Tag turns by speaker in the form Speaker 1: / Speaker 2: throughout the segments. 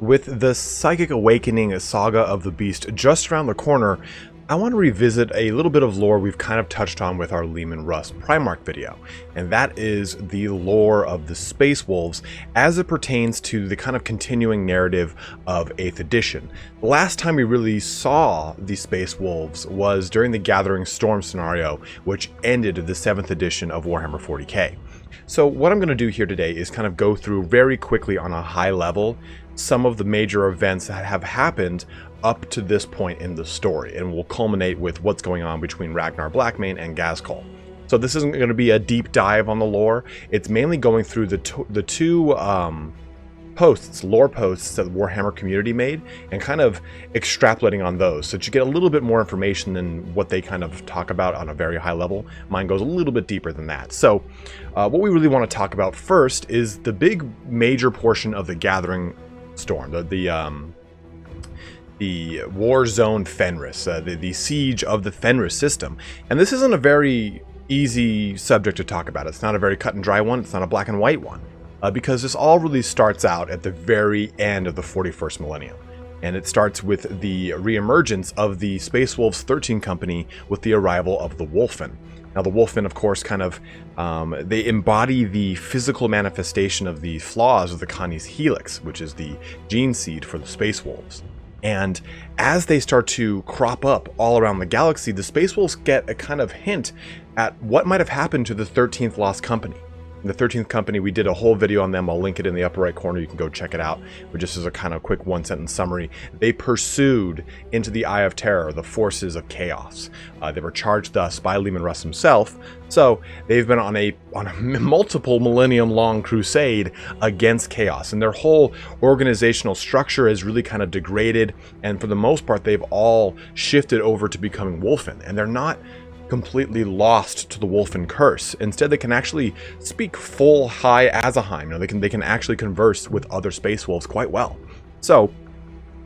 Speaker 1: With the Psychic Awakening Saga of the Beast just around the corner, I want to revisit a little bit of lore we've kind of touched on with our Leman Russ Primarch video, and that is the lore of the Space Wolves as it pertains to the kind of continuing narrative of 8th edition. The last time we really saw the Space Wolves was during the Gathering Storm scenario, which ended the 7th edition of Warhammer 40k. So what I'm going to do here today is kind of go through very quickly on a high level some of the major events that have happened up to this point in the story, and will culminate with what's going on between Ragnar Blackmane and Ghazghkull. So this isn't going to be a deep dive on the lore. It's mainly going through the two lore posts that the Warhammer community made, and kind of extrapolating on those, so that you get a little bit more information than what they kind of talk about on a very high level. Mine goes a little bit deeper than that. So what we really want to talk about first is the big major portion of the Gathering Storm, the war zone Fenris, the siege of the Fenris system. And this isn't a very easy subject to talk about. It's not a very cut and dry one. It's not a black and white one, because this all really starts out at the very end of the 41st millennium. And it starts with the reemergence of the Space Wolves 13 company with the arrival of the Wolfen. Now the Wolfen, of course, kind of, they embody the physical manifestation of the flaws of the Khani's Helix, which is the gene seed for the Space Wolves. And as they start to crop up all around the galaxy, the Space Wolves get a kind of hint at what might have happened to the 13th Lost Company. The 13th Company, we did a whole video on them. I'll link it in the upper right corner. You can go check it out. But just as a kind of quick one-sentence summary, they pursued into the Eye of Terror the forces of chaos. They were charged thus by Leman Russ himself. So they've been on a multiple millennium-long crusade against chaos, and their whole organizational structure is really kind of degraded. And for the most part, they've all shifted over to becoming Wolfen, and they're not completely lost to the Wolfen curse. Instead, they can actually speak full high Azaheim. You know, they can actually converse with other Space Wolves quite well. So,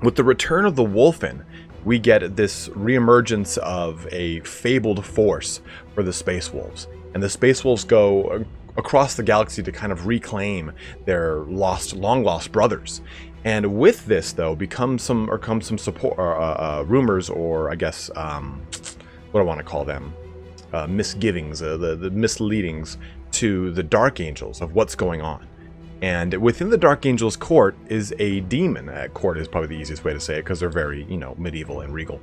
Speaker 1: with the return of the Wolfen, we get this reemergence of a fabled force for the Space Wolves, and the Space Wolves go across the galaxy to kind of reclaim their long lost brothers. And with this, though, comes some support rumors, or I guess what I want to call them, misgivings, the misleadings to the Dark Angels of what's going on. And within the Dark Angels court is a demon. Court is probably the easiest way to say it, because they're very, medieval and regal.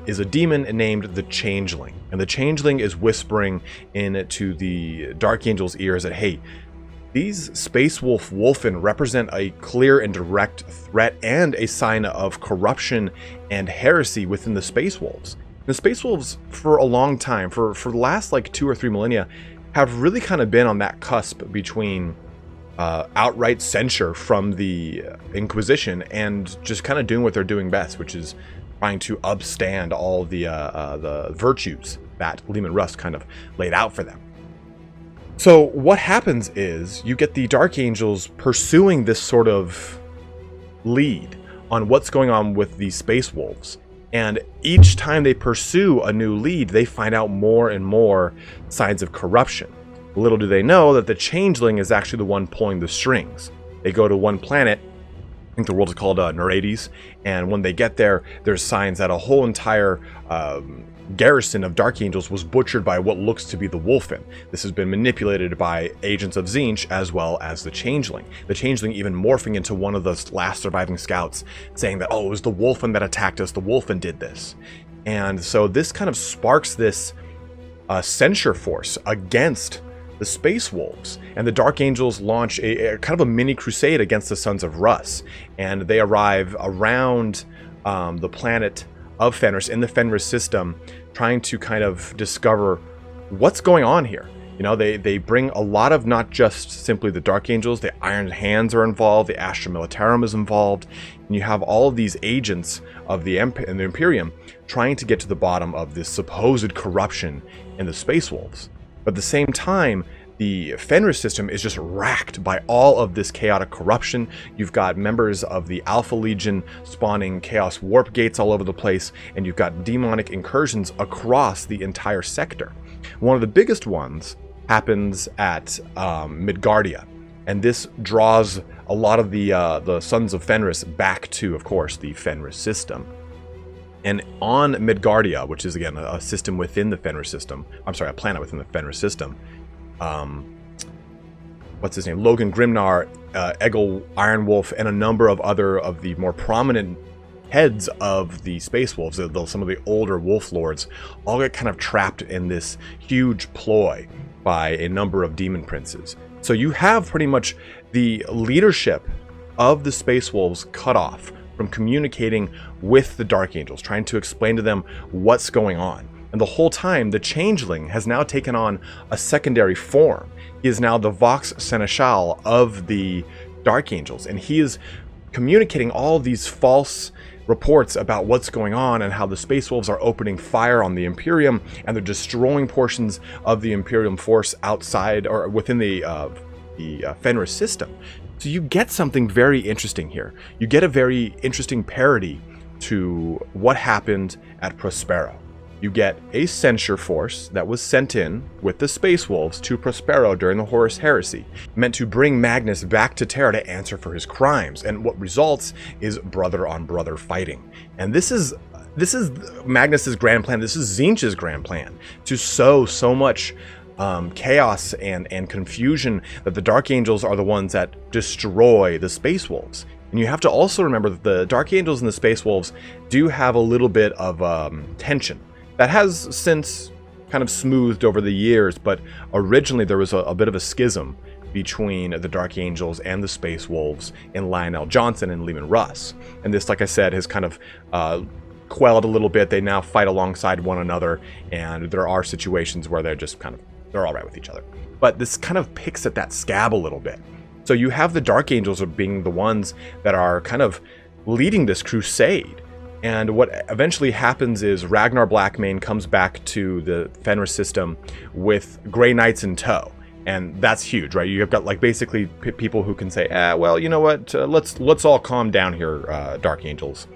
Speaker 1: Is a demon named the Changeling. And the Changeling is whispering into the Dark Angels' ears that, hey, these Space Wolf Wolfen represent a clear and direct threat and a sign of corruption and heresy within the Space Wolves. The Space Wolves, for a long time, for the last like 2 or 3 millennia, have really kind of been on that cusp between outright censure from the Inquisition and just kind of doing what they're doing best, which is trying to upstand all the virtues that Leman Russ kind of laid out for them. So what happens is you get the Dark Angels pursuing this sort of lead on what's going on with the Space Wolves. And each time they pursue a new lead, they find out more and more signs of corruption. Little do they know that the Changeling is actually the one pulling the strings. They go to one planet, I think the world is called Nereides, and when they get there, there's signs that a whole entire garrison of Dark Angels was butchered by what looks to be the Wolfen. This has been manipulated by agents of Tzeentch as well as the Changeling. The Changeling even morphing into one of the last surviving scouts, saying that, oh, it was the Wolfen that attacked us, the Wolfen did this. And so this kind of sparks this censure force against the Space Wolves, and the Dark Angels launch a kind of a mini crusade against the Sons of Russ, and they arrive around the planet of Fenris, in the Fenris system, trying to kind of discover what's going on here. You know, they bring a lot of not just simply the Dark Angels, the Iron Hands are involved, the Astra Militarum is involved, and you have all of these agents of the Imperium trying to get to the bottom of this supposed corruption in the Space Wolves. But at the same time, the Fenris system is just racked by all of this chaotic corruption. You've got members of the Alpha Legion spawning chaos warp gates all over the place, and you've got demonic incursions across the entire sector. One of the biggest ones happens at Midgardia, and this draws a lot of the Sons of Fenris back to, of course, the Fenris system. And on Midgardia, which is again a system within the Fenris system, I'm sorry, a planet within the Fenris system, what's his name? Logan Grimnar, Egil Ironwolf, and a number of other of the more prominent heads of the Space Wolves, some of the older Wolf Lords, all get kind of trapped in this huge ploy by a number of demon princes. So you have pretty much the leadership of the Space Wolves cut off from communicating with the Dark Angels, trying to explain to them what's going on. And the whole time, the Changeling has now taken on a secondary form. He is now the Vox Seneschal of the Dark Angels, and he is communicating all these false reports about what's going on and how the Space Wolves are opening fire on the Imperium, and they're destroying portions of the Imperium force outside or within the Fenris system. So you get something very interesting here. You get a very interesting parody to what happened at Prospero. You get a censure force that was sent in with the Space Wolves to Prospero during the Horus Heresy, meant to bring Magnus back to Terra to answer for his crimes, and what results is brother on brother fighting. And this is Magnus's grand plan. This is Tzeentch's grand plan, to sow so much chaos and confusion that the Dark Angels are the ones that destroy the Space Wolves. And you have to also remember that the Dark Angels and the Space Wolves do have a little bit of tension that has since kind of smoothed over the years, but originally there was a bit of a schism between the Dark Angels and the Space Wolves in Lionel Johnson and Lehman Russ. And this, like I said, has kind of quelled a little bit. They now fight alongside one another, and there are situations where they're all right with each other. But this kind of picks at that scab a little bit. So you have the Dark Angels being the ones that are kind of leading this crusade. And what eventually happens is Ragnar Blackmane comes back to the Fenris system with Grey Knights in tow. And that's huge, right? You've got like basically people who can say, well, you know what, let's all calm down here, Dark Angels.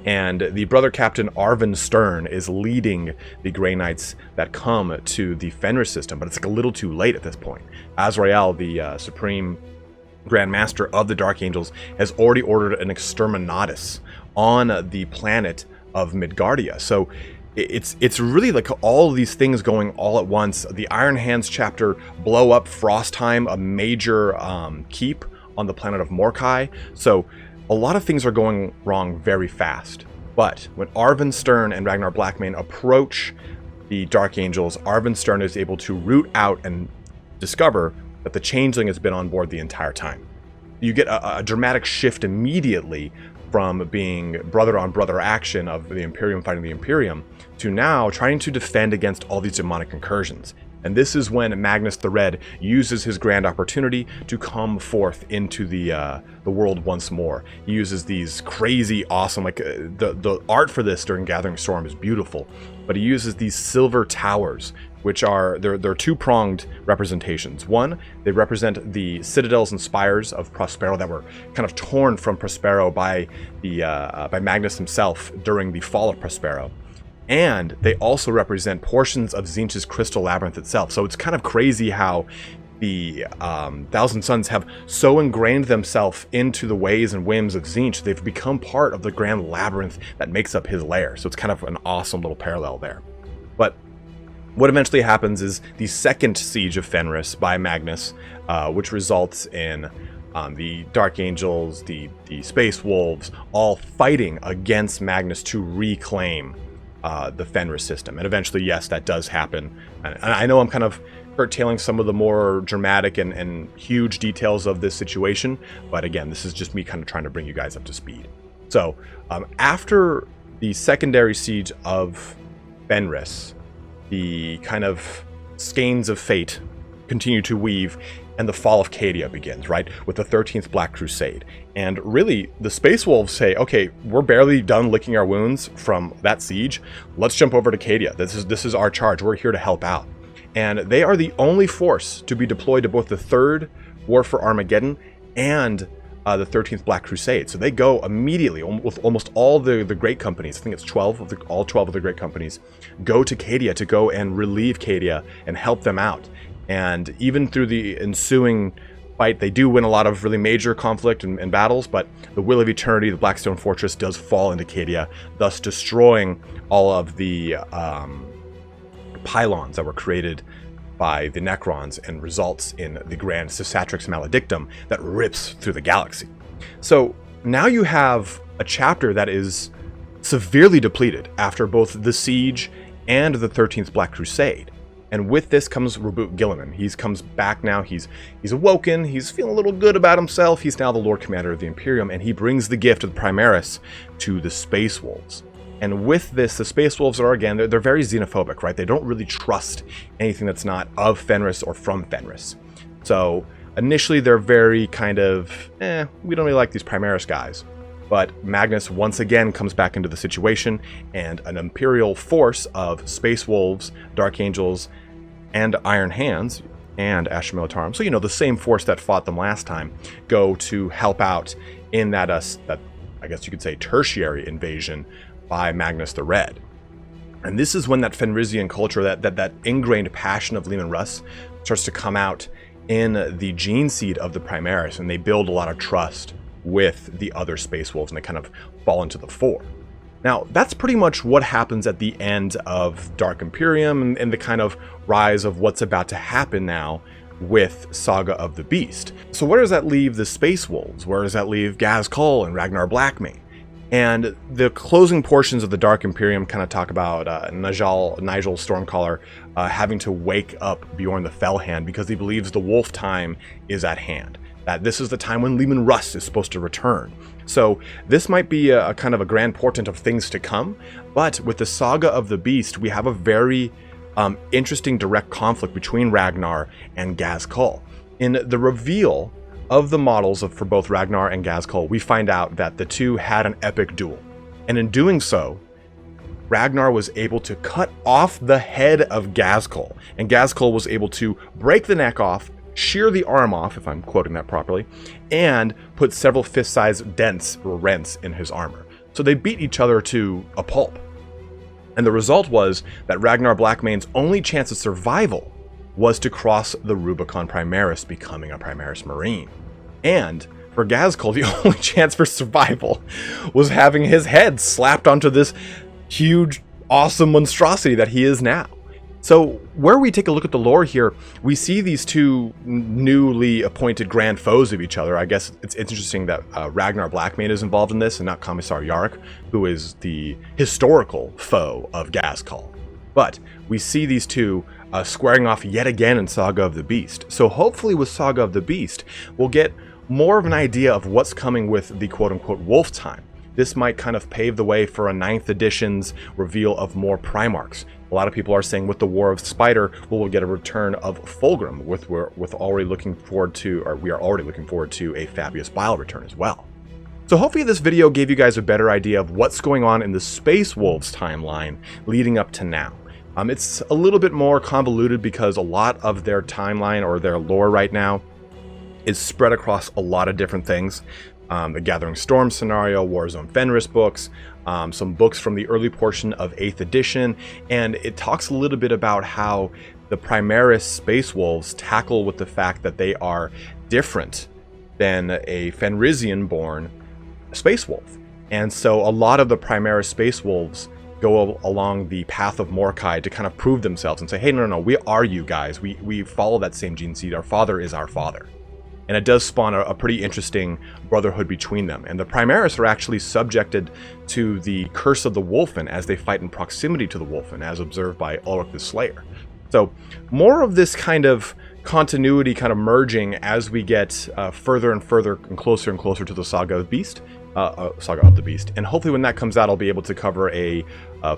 Speaker 1: And the brother captain Arvin Stern is leading the Grey Knights that come to the Fenris system, but it's like a little too late at this point. Azrael, the supreme Grand Master of the Dark Angels, has already ordered an exterminatus on the planet of Midgardia. So it's really like all of these things going all at once. The Iron Hands chapter blow up Frostheim, a major keep on the planet of Morkai. So a lot of things are going wrong very fast. But when Arvin Stern and Ragnar Blackmane approach the Dark Angels, Arvin Stern is able to root out and discover that the Changeling has been on board the entire time. You get a dramatic shift immediately from being brother on brother action of the Imperium fighting the Imperium to now trying to defend against all these demonic incursions. And this is when Magnus the Red uses his grand opportunity to come forth into the world once more. He uses these crazy, awesome, like the art for this during Gathering Storm is beautiful, but he uses these silver towers, which are they're two-pronged representations. One, they represent the citadels and spires of Prospero that were kind of torn from Prospero by Magnus himself during the fall of Prospero. And they also represent portions of Tzeentch's Crystal Labyrinth itself. So it's kind of crazy how the Thousand Sons have so ingrained themselves into the ways and whims of Tzeentch, they've become part of the grand labyrinth that makes up his lair. So it's kind of an awesome little parallel there. But what eventually happens is the second siege of Fenris by Magnus, which results in the Dark Angels, the Space Wolves, all fighting against Magnus to reclaim the Fenris system. And eventually, yes, that does happen. And I know I'm kind of curtailing some of the more dramatic and huge details of this situation, but again, this is just me kind of trying to bring you guys up to speed. So after the secondary siege of Fenris, the kind of skeins of fate continue to weave, and the Fall of Cadia begins, right? With the 13th Black Crusade. And really, the Space Wolves say, okay, we're barely done licking our wounds from that siege. Let's jump over to Cadia. This is our charge. We're here to help out. And they are the only force to be deployed to both the 3rd War for Armageddon and the 13th Black Crusade. So they go immediately with almost all the great companies. I think it's all 12 of the great companies go to Cadia to go and relieve Cadia and help them out. And even through the ensuing fight. They do win a lot of really major conflict and battles, but the Will of Eternity, the Blackstone Fortress, does fall into Cadia, thus destroying all of the pylons that were created by the Necrons and results in the Grand Cicatrix Maledictum that rips through the galaxy. So now you have a chapter that is severely depleted after both the Siege and the 13th Black Crusade. And with this comes Reboot Gilliman. He comes back now, he's awoken, he's feeling a little good about himself, he's now the Lord Commander of the Imperium, and he brings the gift of the Primaris to the Space Wolves. And with this, the Space Wolves are, again, they're very xenophobic, right? They don't really trust anything that's not of Fenris or from Fenris. So initially they're very kind of, we don't really like these Primaris guys. But Magnus once again comes back into the situation, and an Imperial force of Space Wolves, Dark Angels, and Iron Hands, and Asher Militarum, so the same force that fought them last time, go to help out in that I guess you could say tertiary invasion by Magnus the Red. And this is when that Fenrisian culture, that ingrained passion of Leman Russ, starts to come out in the gene seed of the Primaris, and they build a lot of trust with the other Space Wolves, and they kind of fall into the fore. Now, that's pretty much what happens at the end of Dark Imperium and the kind of rise of what's about to happen now with Saga of the Beast. So where does that leave the Space Wolves? Where does that leave G.Skills and Ragnar Blackmane? And the closing portions of the Dark Imperium kind of talk about Nigel Stormcaller having to wake up Bjorn the Fellhand because he believes the wolf time is at hand. That this is the time when Leman Russ is supposed to return. So this might be a kind of a grand portent of things to come, but with the Saga of the Beast, we have a very interesting direct conflict between Ragnar and G.Skills. In the reveal of the models for both Ragnar and G.Skills, we find out that the two had an epic duel. And in doing so, Ragnar was able to cut off the head of G.Skills, and G.Skills was able to break the neck off, shear the arm off, if I'm quoting that properly, and put several fist-sized dents or rents in his armor. So they beat each other to a pulp. And the result was that Ragnar Blackmane's only chance of survival was to cross the Rubicon Primaris, becoming a Primaris Marine. And for G.Skills, the only chance for survival was having his head slapped onto this huge, awesome monstrosity that he is now. So where we take a look at the lore here, we see these two newly appointed grand foes of each other. I guess it's interesting that Ragnar Blackmane is involved in this and not Commissar Yarrick, who is the historical foe of G.Skills. But we see these two squaring off yet again in Saga of the Beast. So hopefully with Saga of the Beast, we'll get more of an idea of what's coming with the quote-unquote wolf time. This might kind of pave the way for a 9th edition's reveal of more Primarchs. A lot of people are saying with the War of Spider, we'll get a return of Fulgrim, we are already looking forward to a Fabius Bile return as well. So hopefully this video gave you guys a better idea of what's going on in the Space Wolves timeline leading up to now. It's a little bit more convoluted because a lot of their timeline or their lore right now is spread across a lot of different things. The Gathering Storm scenario, Warzone Fenris books, some books from the early portion of 8th edition, and it talks a little bit about how the Primaris Space Wolves tackle with the fact that they are different than a Fenrisian-born Space Wolf. And so a lot of the Primaris Space Wolves go along the path of Mordecai to kind of prove themselves and say, hey, no, we are you guys. We follow that same gene seed. Our father is our father. And it does spawn a pretty interesting brotherhood between them. And the Primaris are actually subjected to the curse of the Wolfen as they fight in proximity to the Wolfen, as observed by Ulrich the Slayer. So more of this kind of continuity kind of merging as we get further and further and closer to the Saga of the Beast. And hopefully when that comes out, I'll be able to cover a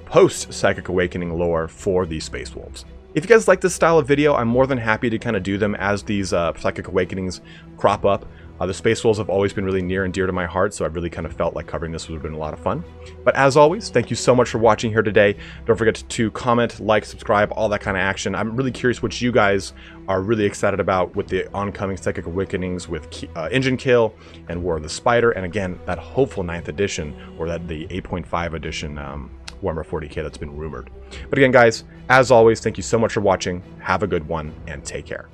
Speaker 1: post-Psychic Awakening lore for these Space Wolves. If you guys like this style of video, I'm more than happy to kind of do them as these Psychic Awakenings crop up. The Space Wolves have always been really near and dear to my heart, so I really kind of felt like covering this would have been a lot of fun. But as always, thank you so much for watching here today. Don't forget to comment, like, subscribe, all that kind of action. I'm really curious what you guys are really excited about with the oncoming Psychic Awakenings with Engine Kill and War of the Spider, and again, that hopeful 9th edition, or that the 8.5 edition Warhammer 40k that's been rumored. But again, guys, as always, thank you so much for watching. Have a good one, and take care.